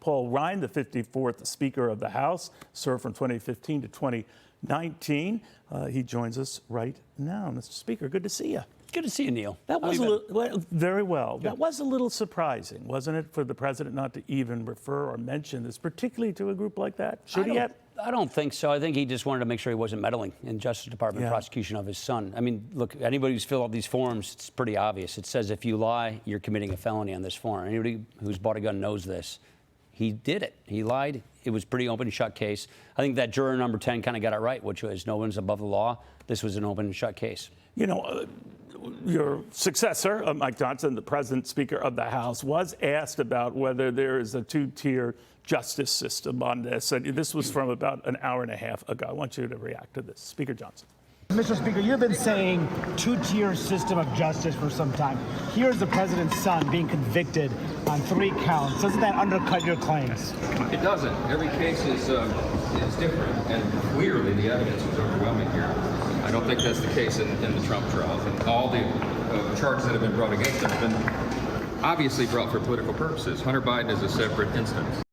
Paul Ryan, the 54th Speaker of the House, served from 2015 to 2019. He joins us right now. Mr. Speaker, good to see you. Good to see you, Neil. That was very well. Good. That was a little surprising, wasn't it, for the president not to even refer or mention this, particularly to a group like that? Should he have? I don't think so. I think he just wanted to make sure he wasn't meddling in Justice Department prosecution of his son. I mean, look, anybody who's filled out these forms, it's pretty obvious. It says if you lie, you're committing a felony on this form. Anybody who's bought a gun knows this. He did it. He lied. It was a pretty open and shut case. I think that juror number 10 kind of got it right, which was no one's above the law. This was an open and shut case. You know, your successor, Mike Johnson, the President Speaker of the House, was asked about whether there is a two-tier justice system on this. And this was from about an hour and a half ago. I want you to react to this. Speaker Johnson. Mr. Speaker, you've been saying two-tier system of justice for some time. Here's the president's son being convicted on 3 counts. Doesn't that undercut your claims? It doesn't. Every case is different, and clearly the evidence was overwhelming here. I don't think that's the case in the Trump trials. And all the charges that have been brought against him have been obviously brought for political purposes. Hunter Biden is a separate instance.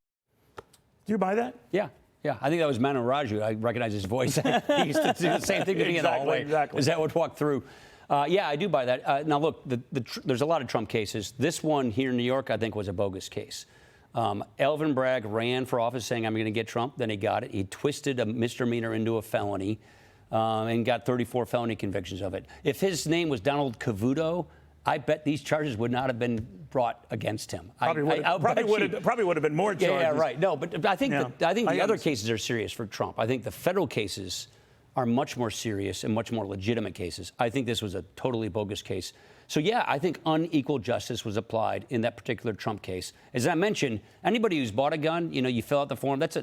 Do you buy that? Yeah. Yeah, I think that was Manu Raju. I recognize his voice. He used to do the same thing to me in the hallway. Exactly. As that would walk through. Yeah, I do buy that. Now, look, there's a lot of Trump cases. This one here in New York, I think, was a bogus case. Alvin Bragg ran for office saying, I'm going to get Trump. Then he got it. He twisted a misdemeanor into a felony and got 34 felony convictions of it. If his name was Donald Cavuto, I bet these charges would not have been brought against him. Probably would have been more charges. Yeah, right. No, but I think the other cases are serious for Trump. I think the federal cases are much more serious and much more legitimate cases. I think this was a totally bogus case. So yeah, I think unequal justice was applied in that particular Trump case. As I mentioned, anybody who's bought a gun, you know, you fill out the form. That's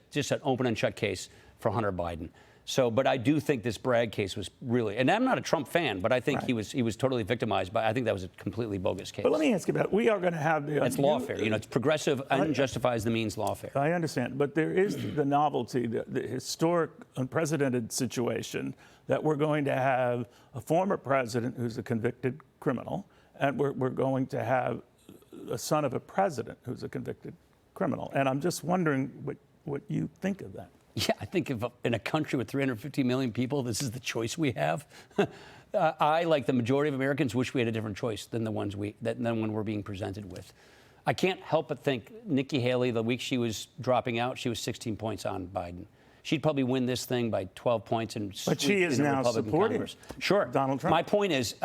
just an open and shut case for Hunter Biden. So, but I do think this Bragg case was really, and I'm not a Trump fan, but I think he was totally victimized. But I think that was a completely bogus case. But let me ask you about, we are going to have the... That's lawfare. You know, it's progressive and justifies the means lawfare. I understand. But there is the novelty, the historic, unprecedented situation that we're going to have a former president who's a convicted criminal, and we're going to have a son of a president who's a convicted criminal. And I'm just wondering what you think of that. Yeah, I think if in a country with 350 million people, this is the choice we have. I, like the majority of Americans, wish we had a different choice than the one we're being presented with. I can't help but think Nikki Haley, the week she was dropping out, she was 16 points on Biden. She'd probably win this thing by 12 points and but she is now supporting Congress. Sure, Donald Trump. My point is,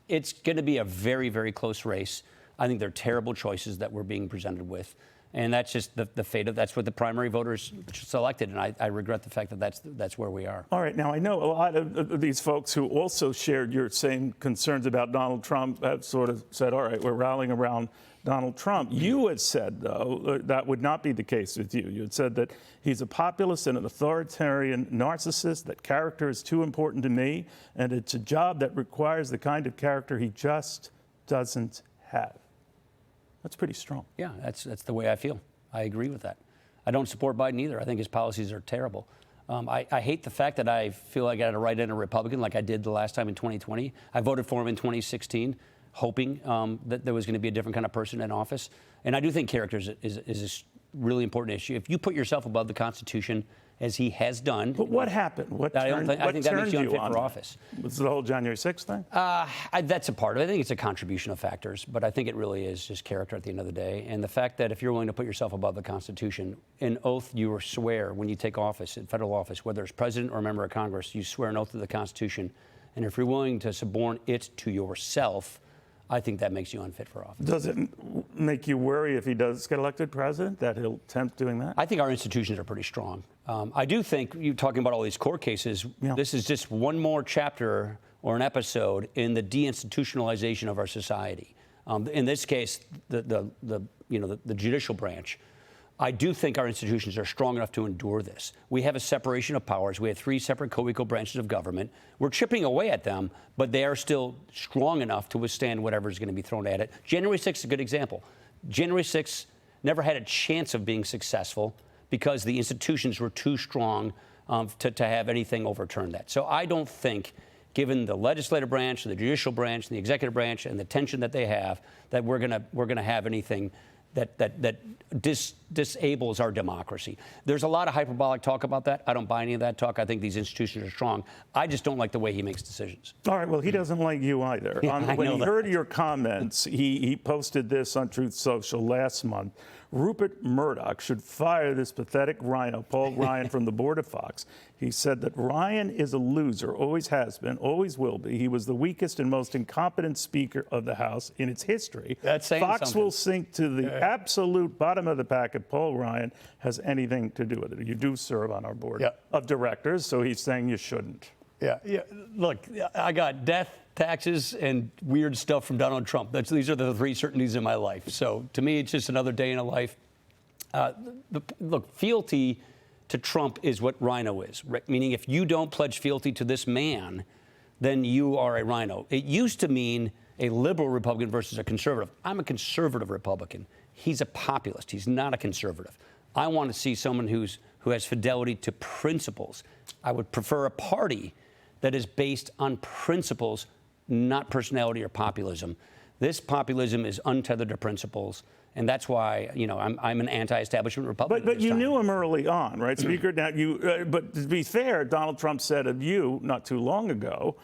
it's going to be a very, very close race. I think they're terrible choices that we're being presented with. And that's just the fate of, that's what the primary voters selected. And I regret the fact that that's where we are. All right. Now, I know a lot of these folks who also shared your same concerns about Donald Trump have sort of said, all right, we're rallying around Donald Trump. You had said, though, that would not be the case with you. You had said that he's a populist and an authoritarian narcissist, that character is too important to me, and it's a job that requires the kind of character he just doesn't have. That's pretty strong. Yeah, that's the way I feel. I agree with that. I don't support Biden either. I think his policies are terrible. I hate the fact that I feel like I had to write in a Republican like I did the last time in 2020. I voted for him in 2016, hoping that there was going to be a different kind of person in office. And I do think character is a really important issue. If you put yourself above the Constitution, as he has done. But what happened? I think that makes you unfit for office. Was the whole January 6th thing? That's a part of it. I think it's a contribution of factors, but I think it really is just character at the end of the day. And the fact that if you're willing to put yourself above the Constitution, an oath you swear when you take office, in federal office, whether it's president or a member of Congress, you swear an oath to the Constitution. And if you're willing to suborn it to yourself, I think that makes you unfit for office. Does it make you worry if he does get elected president that he'll attempt doing that? I think our institutions are pretty strong. I do think, you talking about all these court cases, this is just one more chapter or an episode in the deinstitutionalization of our society. In this case, the judicial branch. I do think our institutions are strong enough to endure this. We have a separation of powers. We have 3 separate co-equal branches of government. We're chipping away at them, but they are still strong enough to withstand whatever is going to be thrown at it. January 6th is a good example. January 6th never had a chance of being successful because the institutions were too strong to have anything overturn that. So I don't think, given the legislative branch, the judicial branch, the executive branch, and the tension that they have, that we're gonna have anything disables our democracy. There's a lot of hyperbolic talk about that. I don't buy any of that talk. I think these institutions are strong. I just don't like the way he makes decisions. All right, well, he doesn't like you either. Yeah, When he heard your comments, he posted this on Truth Social last month. Rupert Murdoch should fire this pathetic rhino, Paul Ryan, from the board of Fox. He said that Ryan is a loser, always has been, always will be. He was the weakest and most incompetent Speaker of the House in its history. That's saying Fox something. will sink to the absolute bottom of the pack if Paul Ryan has anything to do with it. You do serve on our board of directors, so he's saying you shouldn't. Yeah. Look, I got death, taxes, and weird stuff from Donald Trump. These are the three certainties in my life. So to me, it's just another day in a life. Look, fealty to Trump is what rhino is, right? Meaning if you don't pledge fealty to this man, then you are a rhino. It used to mean a liberal Republican versus a conservative. I'm a conservative Republican. He's a populist. He's not a conservative. I want to see someone who has fidelity to principles. I would prefer a party that is based on principles, not personality or populism. This populism is untethered to principles, and that's why I'm an anti-establishment Republican. But you knew him early on, right, Speaker? Now but to be fair, Donald Trump said of you not too long ago,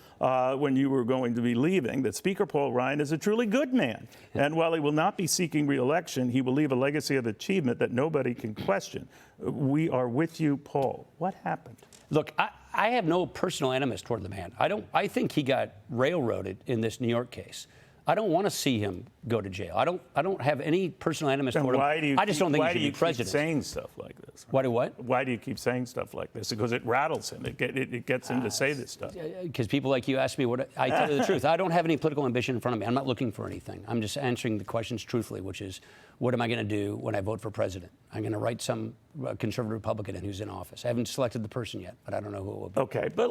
when you were going to be leaving, that Speaker Paul Ryan is a truly good man, and while he will not be seeking re-election, he will leave a legacy of achievement that nobody can question. We are with you, Paul. What happened? Look, I have no personal animus toward the man. I think he got railroaded in this New York case. I don't want to see him go to jail. I don't have any personal animus toward him. I just don't think he should be president. Why do you keep saying stuff like this? Why do what? Why do you keep saying stuff like this? Because it rattles him. It gets him to say this stuff. Because people like you ask me what I tell you the truth. I don't have any political ambition in front of me. I'm not looking for anything. I'm just answering the questions truthfully, which is, what am I going to do when I vote for president? I'm going to write some conservative Republican who's in office. I haven't selected the person yet, but I don't know who it will be. Okay, but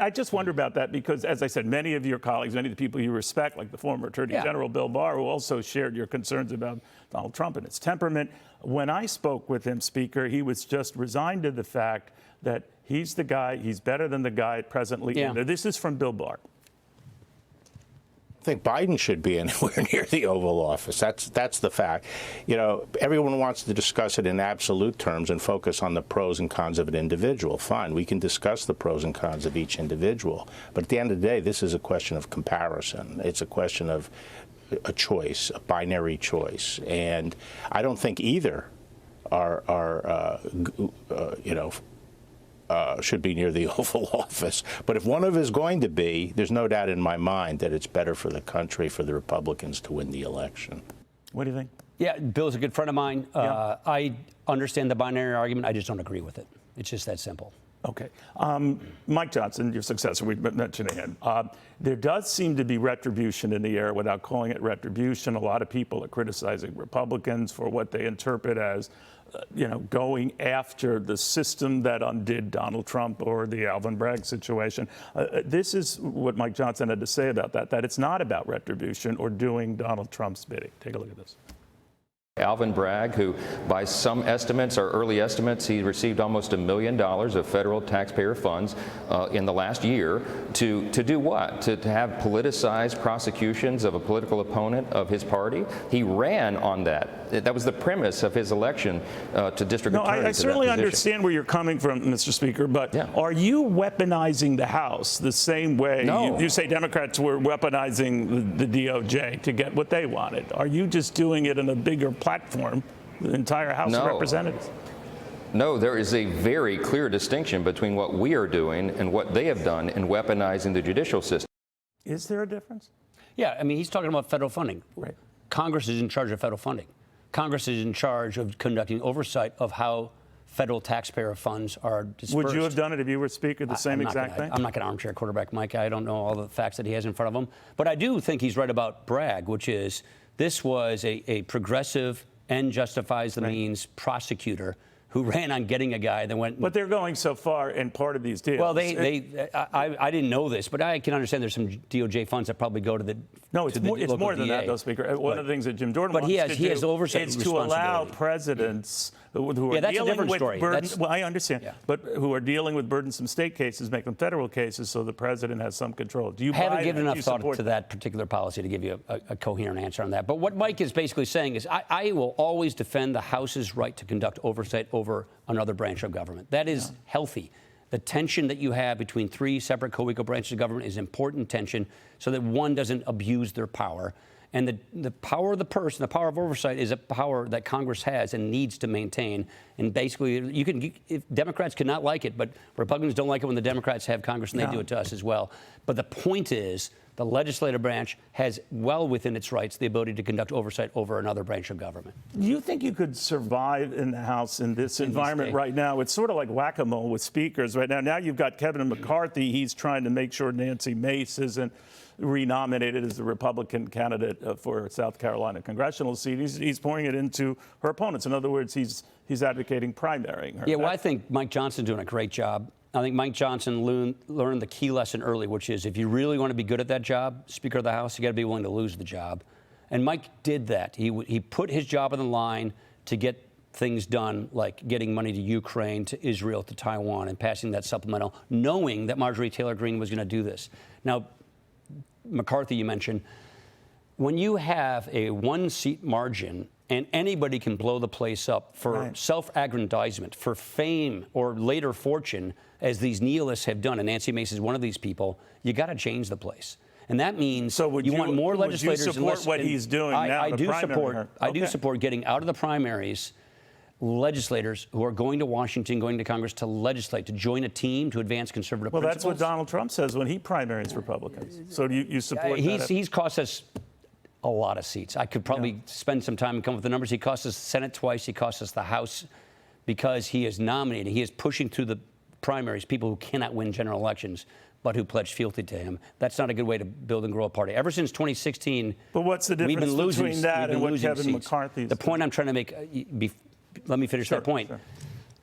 I just wonder about that because, as I said, many of your colleagues, many of the people you respect, like the former Attorney General Bill Barr, who also shared your concerns about Donald Trump and his temperament. When I spoke with him, Speaker, he was just resigned to the fact that he's the guy, he's better than the guy presently in there. This is from Bill Barr. I think Biden should be anywhere near the Oval Office. That's the fact. Everyone wants to discuss it in absolute terms and focus on the pros and cons of an individual. Fine, we can discuss the pros and cons of each individual. But at the end of the day, this is a question of comparison. It's a question of a choice, a binary choice. And I don't think either should be near the Oval Office. But if one of us is going to be, there's no doubt in my mind that it's better for the country, for the Republicans to win the election. What do you think? Yeah, Bill's a good friend of mine. I understand the binary argument. I just don't agree with it. It's just that simple. Okay. Mike Johnson, your successor, we mentioned him. There does seem to be retribution in the air without calling it retribution. A lot of people are criticizing Republicans for what they interpret as going after the system that undid Donald Trump or the Alvin Bragg situation. This is what Mike Johnson had to say about that it's not about retribution or doing Donald Trump's bidding. Take a look at this. Alvin Bragg, who by some estimates or early estimates, he received almost $1 million of federal taxpayer funds in the last year to do what? To have politicized prosecutions of a political opponent of his party. He ran on that. That was the premise of his election to district attorney. I certainly understand where you're coming from, Mr. Speaker, but are you weaponizing the House the same way you say Democrats were weaponizing the DOJ to get what they wanted? Are you just doing it in a bigger platform, the entire House of Representatives? No, there is a very clear distinction between what we are doing and what they have done in weaponizing the judicial system. Is there a difference? Yeah, I mean, he's talking about federal funding. Right. Congress is in charge of federal funding. Congress is in charge of conducting oversight of how federal taxpayer funds are dispersed. Would you have done it if you were Speaker, the same exact thing? I'm not going to armchair quarterback Mike. I don't know all the facts that he has in front of him. But I do think he's right about Bragg, which is this was a progressive and justifies the means prosecutor who ran on getting a guy that went. But they're going so far in part of these deals. Well, I didn't know this, but I can understand there's some DOJ funds that probably go to the. No, it's more than that, though, Speaker. One of the things that Jim Jordan wants to do has oversight is to allow presidents who are Yeah, that's a dealing different with story. well, I understand, Yeah. but who are dealing with burdensome state cases, make them federal cases, so the president has some control. Do you I haven't buy given that? Do enough you thought support to that particular policy to give you a coherent answer on that. But what Mike is basically saying is I will always defend the House's right to conduct oversight over another branch of government. That is healthy. The tension that you have between three separate co-equal branches of government is important tension so that one doesn't abuse their power. And the power of the purse and the power of oversight is a power that Congress has and needs to maintain. And basically, if Democrats cannot like it, but Republicans don't like it when the Democrats have Congress, and they do it to us as well. But the point is, the legislative branch has well within its rights the ability to conduct oversight over another branch of government. Do you think you could survive in the House in this environment right now? It's sort of like whack-a-mole with speakers right now. Now you've got Kevin McCarthy. He's trying to make sure Nancy Mace isn't renominated as the Republican candidate for South Carolina congressional seat. He's pouring it into her opponents. In other words, he's advocating primarying her. Yeah, well, I think Mike Johnson's doing a great job. I think Mike Johnson learned the key lesson early, which is if you really want to be good at that job, Speaker of the House, you got to be willing to lose the job. And Mike did that. He put his job on the line to get things done, like getting money to Ukraine, to Israel, to Taiwan, and passing that supplemental, knowing that Marjorie Taylor Greene was going to do this. Now, McCarthy, you mentioned, when you have a one-seat margin and anybody can blow the place up for self-aggrandizement, for fame or later fortune, as these nihilists have done, and Nancy Mace is one of these people, you got to change the place. And that means you want more legislators. Would you support what he's doing now? I do support getting out of the primaries legislators who are going to Washington, going to Congress to legislate, to join a team to advance conservative principles. Well, that's what Donald Trump says when he primaries Republicans. So do you support that? He's cost us a lot of seats. I could probably spend some time and come up with the numbers. He cost us the Senate twice. He cost us the House because he is nominating. He is pushing through the primaries people who cannot win general elections but who pledged fealty to him. That's not a good way to build and grow a party. Ever since 2016, but what's the difference we've been losing, between that and what Kevin seats. McCarthy's The point I'm trying to make, let me finish that point. Sure.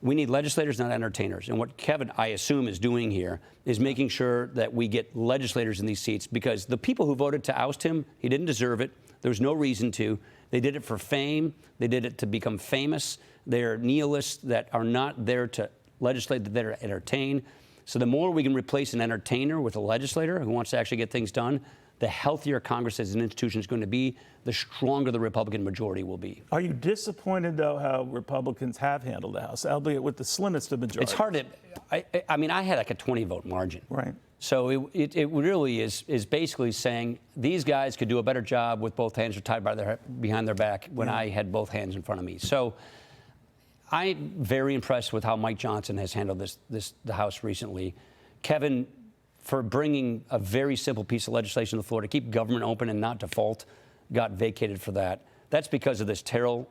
We need legislators, not entertainers. And what Kevin, I assume, is doing here is making sure that we get legislators in these seats, because the people who voted to oust him, he didn't deserve it. There was no reason to. They did it for fame. They did it to become famous. They're nihilists that are not there to legislate, that they're to entertain. So the more we can replace an entertainer with a legislator who wants to actually get things done, the healthier Congress as an institution is going to be, the stronger the Republican majority will be. Are you disappointed, though, how Republicans have handled the House, albeit with the slimmest of majorities? It's hard to, I mean, I had like a 20-vote margin. Right. So it really is basically saying these guys could do a better job with both hands tied behind their back when I had both hands in front of me. So I'm very impressed with how Mike Johnson has handled the House recently. Kevin, for bringing a very simple piece of legislation to the floor to keep government open and not default, got vacated for that. That's because of this terrible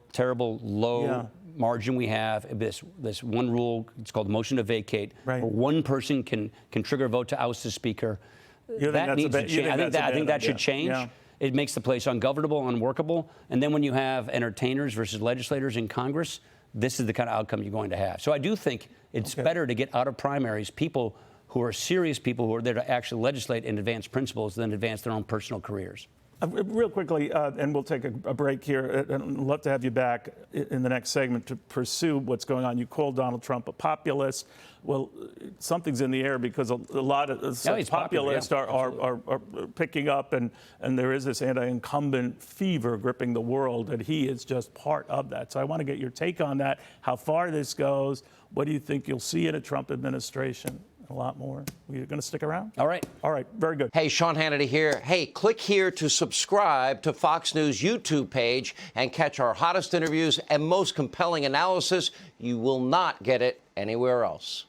low margin we have. This one rule, it's called motion to vacate, where one person can trigger a vote to oust the speaker. That needs to change. I think that should change. Yeah. It makes the place ungovernable, unworkable. And then when you have entertainers versus legislators in Congress, this is the kind of outcome you're going to have. So I do think it's better to get out of primaries people who are serious people who are there to actually legislate and advance principles than advance their own personal careers. Real quickly, and we'll take a break here, and I'd love to have you back in the next segment to pursue what's going on. You called Donald Trump a populist. Well, something's in the air because a lot of populists are picking up, and there is this anti-incumbent fever gripping the world, and he is just part of that. So I want to get your take on that, how far this goes. What do you think you'll see in a Trump administration? A lot more. You're going to stick around? All right. All right. Very good. Hey, Sean Hannity here. Hey, click here to subscribe to Fox News YouTube page and catch our hottest interviews and most compelling analysis. You will not get it anywhere else.